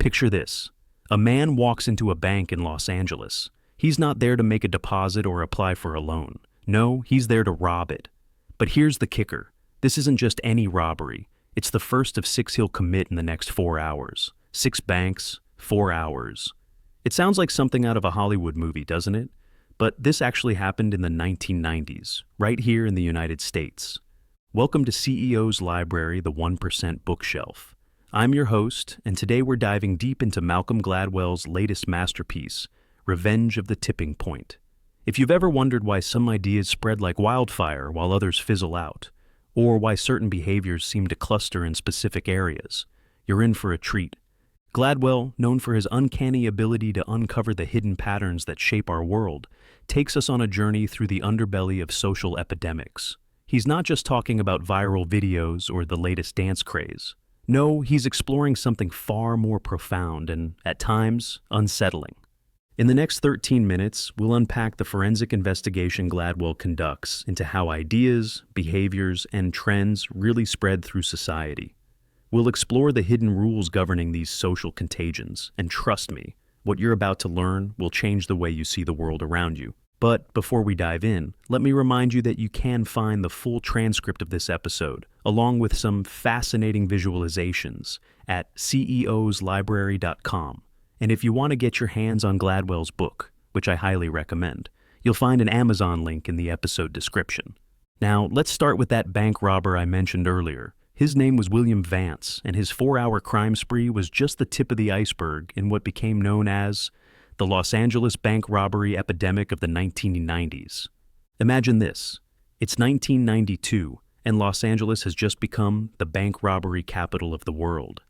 Picture this. A man walks into a bank in Los Angeles. He's not there to make a deposit or apply for a loan. No, he's there to rob it. But here's the kicker. This isn't just any robbery. It's the first of 6 he'll commit in the next 4 hours. 6 banks, 4 hours. It sounds like something out of a Hollywood movie, doesn't it? But this actually happened in the 1990s, right here in the United States. Welcome to CEO's Library, the 1% Bookshelf. I'm your host, and today we're diving deep into Malcolm Gladwell's latest masterpiece, Revenge of the Tipping Point. If you've ever wondered why some ideas spread like wildfire while others fizzle out, or why certain behaviors seem to cluster in specific areas, you're in for a treat. Gladwell, known for his uncanny ability to uncover the hidden patterns that shape our world, takes us on a journey through the underbelly of social epidemics. He's not just talking about viral videos or the latest dance craze. No, he's exploring something far more profound and, at times, unsettling. In the next 13 minutes, we'll unpack the forensic investigation Gladwell conducts into how ideas, behaviors, and trends really spread through society. We'll explore the hidden rules governing these social contagions, and trust me, what you're about to learn will change the way you see the world around you. But before we dive in, let me remind you that you can find the full transcript of this episode, along with some fascinating visualizations, at ceoslibrary.com. And if you want to get your hands on Gladwell's book, which I highly recommend, you'll find an Amazon link in the episode description. Now, let's start with that bank robber I mentioned earlier. His name was William Vance, and his 4-hour crime spree was just the tip of the iceberg in what became known as the Los Angeles bank robbery epidemic of the 1990s. Imagine this. It's 1992, and Los Angeles has just become the bank robbery capital of the world.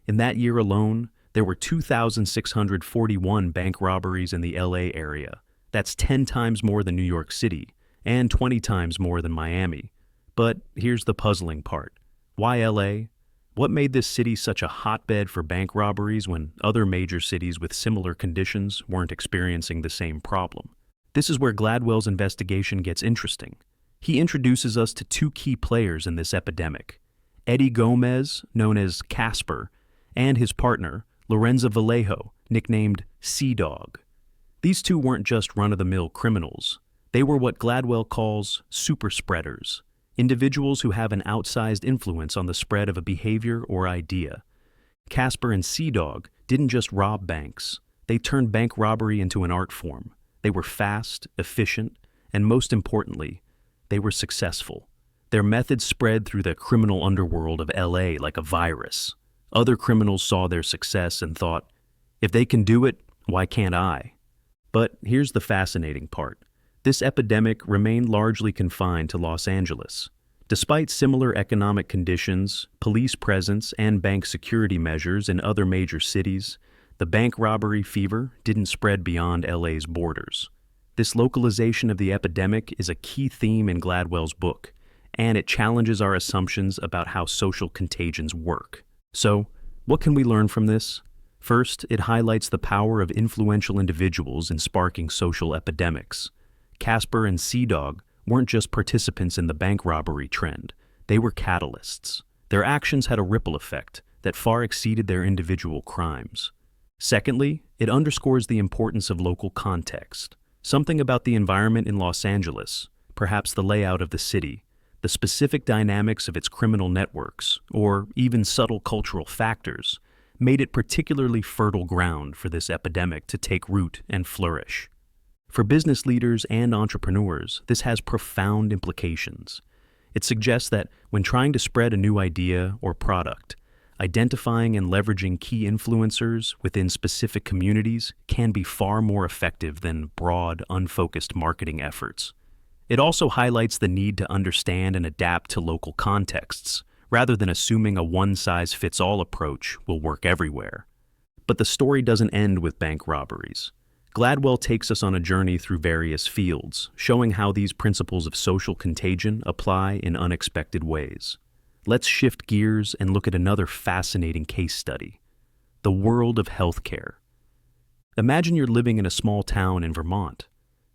In that year alone, there were 2,641 bank robberies in the LA area. That's 10 times more than New York City, and 20 times more than Miami. But here's the puzzling part. Why LA? What made this city such a hotbed for bank robberies when other major cities with similar conditions weren't experiencing the same problem? This is where Gladwell's investigation gets interesting. He introduces us to 2 key players in this epidemic: Eddie Gomez, known as Casper, and his partner, Lorenzo Vallejo, nicknamed Sea Dog. These 2 weren't just run-of-the-mill criminals. They were what Gladwell calls superspreaders. Individuals who have an outsized influence on the spread of a behavior or idea. Casper and Sea Dog didn't just rob banks. They turned bank robbery into an art form. They were fast, efficient, and most importantly, they were successful. Their methods spread through the criminal underworld of LA like a virus. Other criminals saw their success and thought, if they can do it, why can't I? But here's the fascinating part. This epidemic remained largely confined to Los Angeles. Despite similar economic conditions, police presence, and bank security measures in other major cities, the bank robbery fever didn't spread beyond LA's borders. This localization of the epidemic is a key theme in Gladwell's book, and it challenges our assumptions about how social contagions work. So, what can we learn from this? First, it highlights the power of influential individuals in sparking social epidemics. Casper and Sea Dog weren't just participants in the bank robbery trend, they were catalysts. Their actions had a ripple effect that far exceeded their individual crimes. Secondly, it underscores the importance of local context. Something about the environment in Los Angeles, perhaps the layout of the city, the specific dynamics of its criminal networks, or even subtle cultural factors, made it particularly fertile ground for this epidemic to take root and flourish. For business leaders and entrepreneurs, this has profound implications. It suggests that when trying to spread a new idea or product, identifying and leveraging key influencers within specific communities can be far more effective than broad, unfocused marketing efforts. It also highlights the need to understand and adapt to local contexts, rather than assuming a one-size-fits-all approach will work everywhere. But the story doesn't end with bank robberies. Gladwell takes us on a journey through various fields, showing how these principles of social contagion apply in unexpected ways. Let's shift gears and look at another fascinating case study: the world of healthcare. Imagine you're living in a small town in Vermont.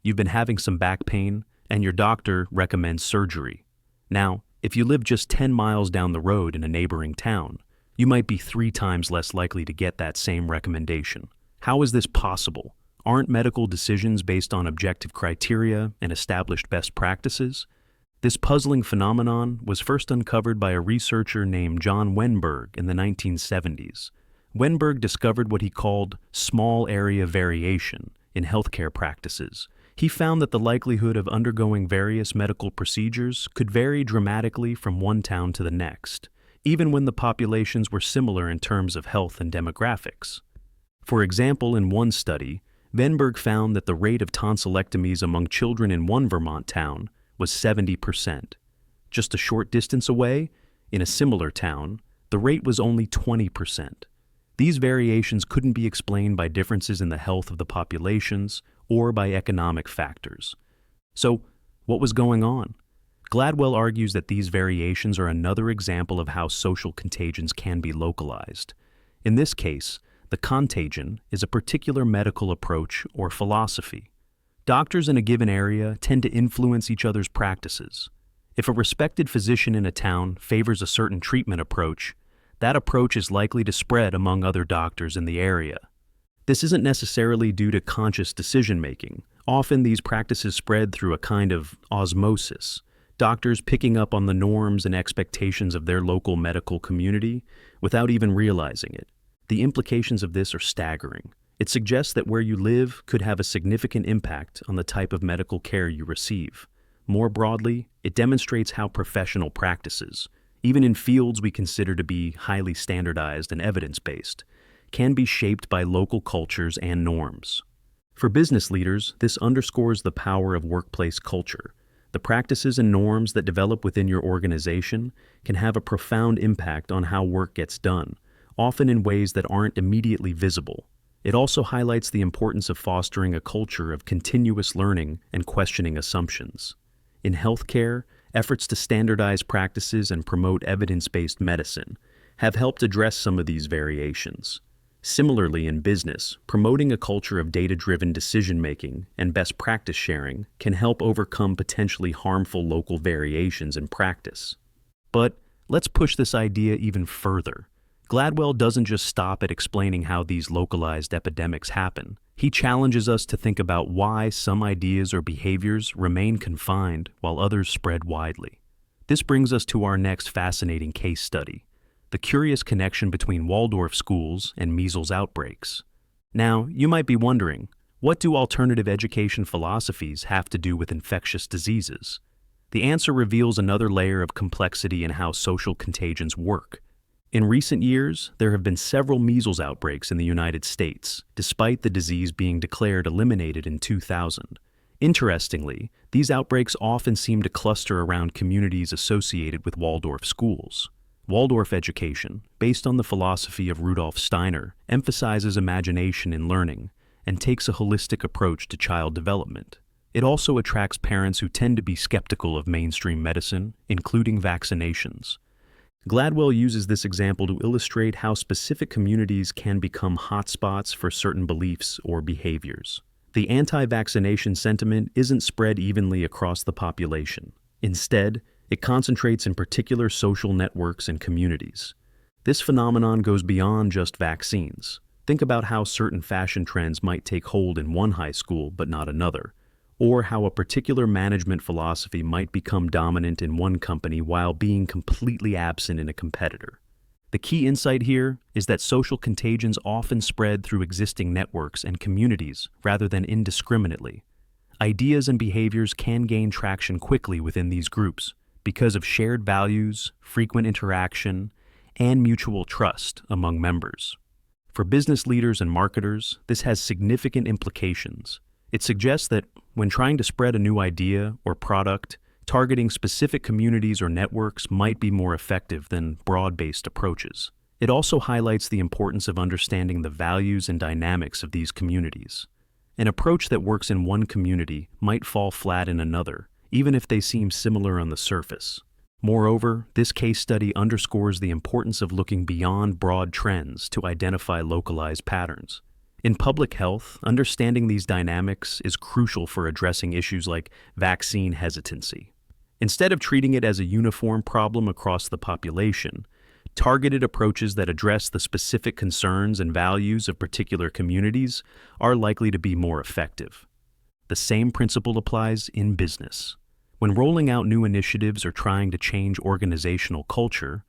You've been having some back pain, and your doctor recommends surgery. Now, if you live just 10 miles down the road in a neighboring town, you might be 3 times less likely to get that same recommendation. How is this possible? Aren't medical decisions based on objective criteria and established best practices? This puzzling phenomenon was first uncovered by a researcher named John Wenberg in the 1970s. Wenberg discovered what he called small area variation in healthcare practices. He found that the likelihood of undergoing various medical procedures could vary dramatically from one town to the next, even when the populations were similar in terms of health and demographics. For example, in one study, Wenberg found that the rate of tonsillectomies among children in one Vermont town was 70%. Just a short distance away, in a similar town, the rate was only 20%. These variations couldn't be explained by differences in the health of the populations or by economic factors. So, what was going on? Gladwell argues that these variations are another example of how social contagions can be localized. In this case, the contagion is a particular medical approach or philosophy. Doctors in a given area tend to influence each other's practices. If a respected physician in a town favors a certain treatment approach, that approach is likely to spread among other doctors in the area. This isn't necessarily due to conscious decision-making. Often these practices spread through a kind of osmosis, doctors picking up on the norms and expectations of their local medical community without even realizing it. The implications of this are staggering. It suggests that where you live could have a significant impact on the type of medical care you receive. More broadly, it demonstrates how professional practices, even in fields we consider to be highly standardized and evidence-based, can be shaped by local cultures and norms. For business leaders, this underscores the power of workplace culture. The practices and norms that develop within your organization can have a profound impact on how work gets done, often in ways that aren't immediately visible. It also highlights the importance of fostering a culture of continuous learning and questioning assumptions. In healthcare, efforts to standardize practices and promote evidence-based medicine have helped address some of these variations. Similarly, in business, promoting a culture of data-driven decision-making and best practice sharing can help overcome potentially harmful local variations in practice. But let's push this idea even further. Gladwell doesn't just stop at explaining how these localized epidemics happen. He challenges us to think about why some ideas or behaviors remain confined while others spread widely. This brings us to our next fascinating case study: the curious connection between Waldorf schools and measles outbreaks. Now, you might be wondering, what do alternative education philosophies have to do with infectious diseases? The answer reveals another layer of complexity in how social contagions work. In recent years, there have been several measles outbreaks in the United States, despite the disease being declared eliminated in 2000. Interestingly, these outbreaks often seem to cluster around communities associated with Waldorf schools. Waldorf education, based on the philosophy of Rudolf Steiner, emphasizes imagination in learning and takes a holistic approach to child development. It also attracts parents who tend to be skeptical of mainstream medicine, including vaccinations. Gladwell uses this example to illustrate how specific communities can become hotspots for certain beliefs or behaviors. The anti-vaccination sentiment isn't spread evenly across the population. Instead, it concentrates in particular social networks and communities. This phenomenon goes beyond just vaccines. Think about how certain fashion trends might take hold in one high school but not another, or how a particular management philosophy might become dominant in one company while being completely absent in a competitor. The key insight here is that social contagions often spread through existing networks and communities rather than indiscriminately. Ideas and behaviors can gain traction quickly within these groups because of shared values, frequent interaction, and mutual trust among members. For business leaders and marketers, this has significant implications. It suggests that when trying to spread a new idea or product, targeting specific communities or networks might be more effective than broad-based approaches. It also highlights the importance of understanding the values and dynamics of these communities. An approach that works in one community might fall flat in another, even if they seem similar on the surface. Moreover, this case study underscores the importance of looking beyond broad trends to identify localized patterns. In public health, understanding these dynamics is crucial for addressing issues like vaccine hesitancy. Instead of treating it as a uniform problem across the population, Targeted approaches that address the specific concerns and values of particular communities are likely to be more effective. The same principle applies in business. When rolling out new initiatives or trying to change organizational culture,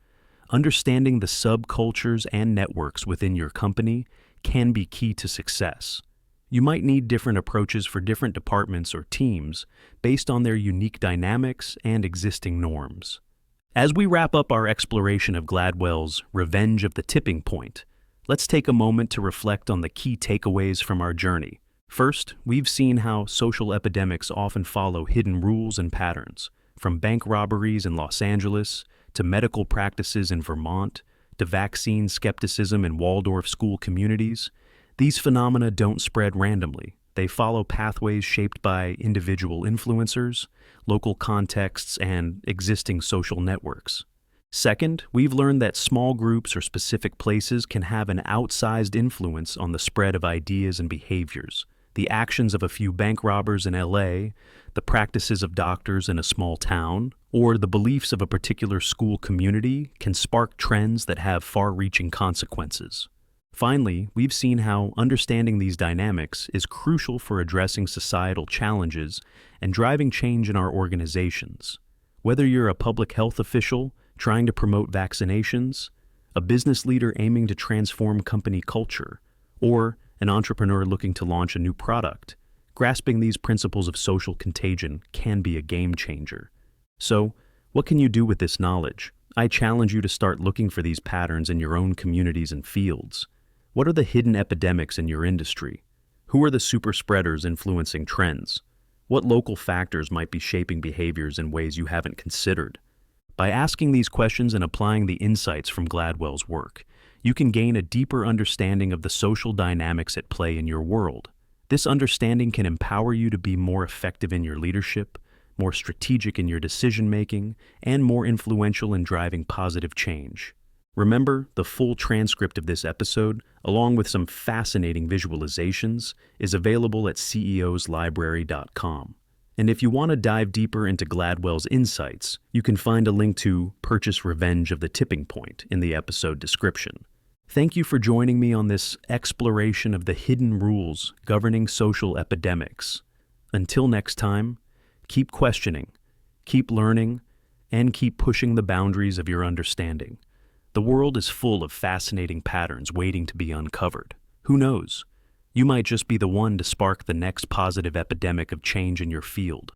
understanding the subcultures and networks within your company can be key to success. You might need different approaches for different departments or teams based on their unique dynamics and existing norms. As we wrap up our exploration of Gladwell's Revenge of the Tipping Point, let's take a moment to reflect on the key takeaways from our journey. First, we've seen how social epidemics often follow hidden rules and patterns, from bank robberies in Los Angeles to medical practices in Vermont to vaccine skepticism in Waldorf school communities. These phenomena don't spread randomly. They follow pathways shaped by individual influencers, local contexts, and existing social networks. Second, we've learned that small groups or specific places can have an outsized influence on the spread of ideas and behaviors. The actions of a few bank robbers in LA, the practices of doctors in a small town, or the beliefs of a particular school community can spark trends that have far-reaching consequences. Finally, we've seen how understanding these dynamics is crucial for addressing societal challenges and driving change in our organizations. Whether you're a public health official trying to promote vaccinations, a business leader aiming to transform company culture, or an entrepreneur looking to launch a new product, grasping these principles of social contagion can be a game changer. So, what can you do with this knowledge? I challenge you to start looking for these patterns in your own communities and fields. What are the hidden epidemics in your industry? Who are the superspreaders influencing trends? What local factors might be shaping behaviors in ways you haven't considered? By asking these questions and applying the insights from Gladwell's work, you can gain a deeper understanding of the social dynamics at play in your world. This understanding can empower you to be more effective in your leadership, more strategic in your decision-making, and more influential in driving positive change. Remember, the full transcript of this episode, along with some fascinating visualizations, is available at ceoslibrary.com. And if you want to dive deeper into Gladwell's insights, you can find a link to Purchase Revenge of the Tipping Point in the episode description. Thank you for joining me on this exploration of the hidden rules governing social epidemics. Until next time, keep questioning, keep learning, and keep pushing the boundaries of your understanding. The world is full of fascinating patterns waiting to be uncovered. Who knows? You might just be the one to spark the next positive epidemic of change in your field.